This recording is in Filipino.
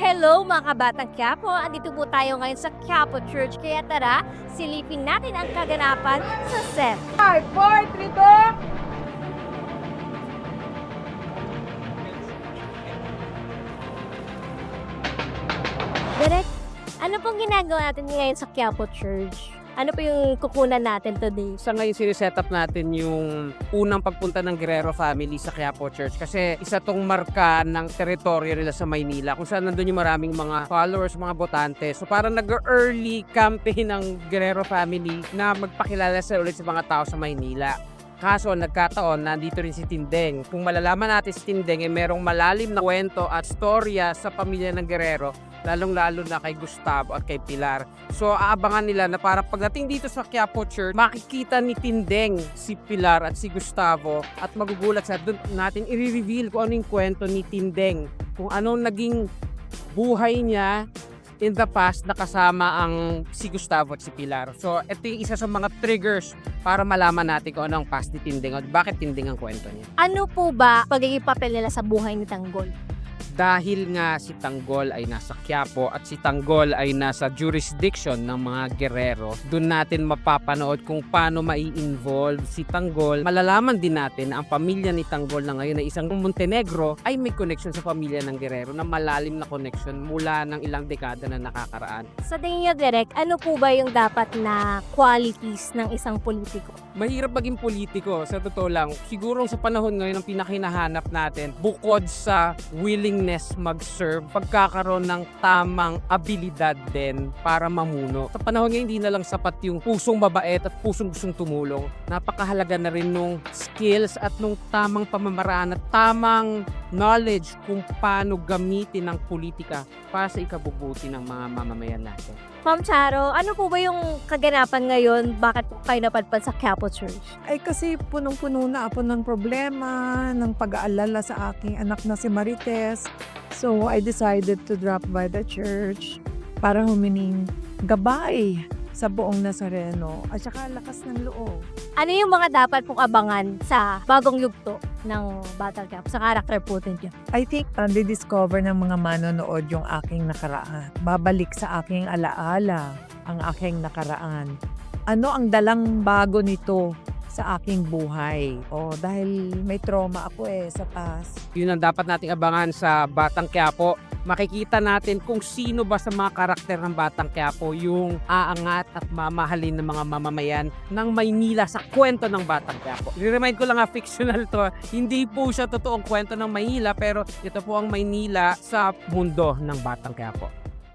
Hello mga kabatang Quiapo! Andito po tayo ngayon sa Quiapo Church. Kaya tara, silipin natin ang kaganapan sa set. 5, 4, 3, 2. Direk, ano pong ginagawa natin ngayon sa Quiapo Church? Ano po yung kukunan natin today? Sa ngayon, siniset up natin yung unang pagpunta ng Guerrero family sa Quiapo Church kasi isa tong marka ng teritoryo nila sa Maynila kung saan nandun yung maraming mga followers, mga botante. So parang nag-early campaign ng Guerrero family na magpakilala sa ulit sa mga tao sa Maynila. Kaso nagkataon, nandito rin si Tindeng. Kung malalaman natin si Tindeng, merong malalim na kwento at storya sa pamilya ng Guerrero, lalong-lalo na kay Gustavo at kay Pilar. So aabangan nila na para pagdating dito sa Quiapo Church, makikita ni Tindeng si Pilar at si Gustavo at magugulat sa doon natin i-reveal kung ano yung kwento ni Tindeng, kung anong naging buhay niya in the past na kasama ang si Gustavo at si Pilar. So ito yung isa sa mga triggers para malaman natin kung ano ang past ni Tindeng at bakit Tindeng ang kwento niya. Ano po ba pagiging papel nila sa buhay ni Tanggol? Dahil nga si Tanggol ay nasa Quiapo at si Tanggol ay nasa jurisdiction ng mga Guerrero, doon natin mapapanood kung paano mai-involve si Tanggol. Malalaman din natin na ang pamilya ni Tanggol na ngayon na isang Montenegro ay may connection sa pamilya ng Guerrero na malalim na connection mula ng ilang dekada na nakakaraan. Sa tingin niyo, Direk, ano po ba yung dapat na qualities ng isang politiko? Mahirap maging politiko, sa totoo lang. Siguro sa panahon ngayon ang pinakinahanap natin, bukod sa willingness mag-serve, pagkakaroon ng tamang abilidad din para mamuno. Sa panahon ngayon, hindi na lang sapat yung pusong mabait at pusong gustong tumulong. Napakahalaga na rin nung skills at nung tamang pamamaraan at tamang knowledge kung paano gamitin ang politika para sa ikabubuti ng mga mamamayan natin. Ma'am Charo, ano po ba yung kaganapan ngayon? Bakit po kayo napadpad sa Quiapo Church? Ay kasi punong-puno na ako ng problema, ng pag-aalala sa aking anak na si Marites. So I decided to drop by the church para humining gabay sa buong Nazareno at saka lakas ng loob. Ano yung mga dapat pong abangan sa bagong yugto ng Batang Quiapo, sa character po ninyo? I think di-discover ng mga manonood yung aking nakaraan. Babalik sa aking alaala ang aking nakaraan. Ano ang dalang bago nito sa aking buhay? Dahil may trauma ako sa past. Yun ang dapat nating abangan sa Batang Quiapo. Makikita natin kung sino ba sa mga karakter ng Batang Quiapo yung aangat at mamahalin ng mga mamamayan ng Maynila sa kwento ng Batang Quiapo. I-remind ko lang fictional to. Hindi po siya totoong kwento ng Maynila pero ito po ang Maynila sa mundo ng Batang Quiapo.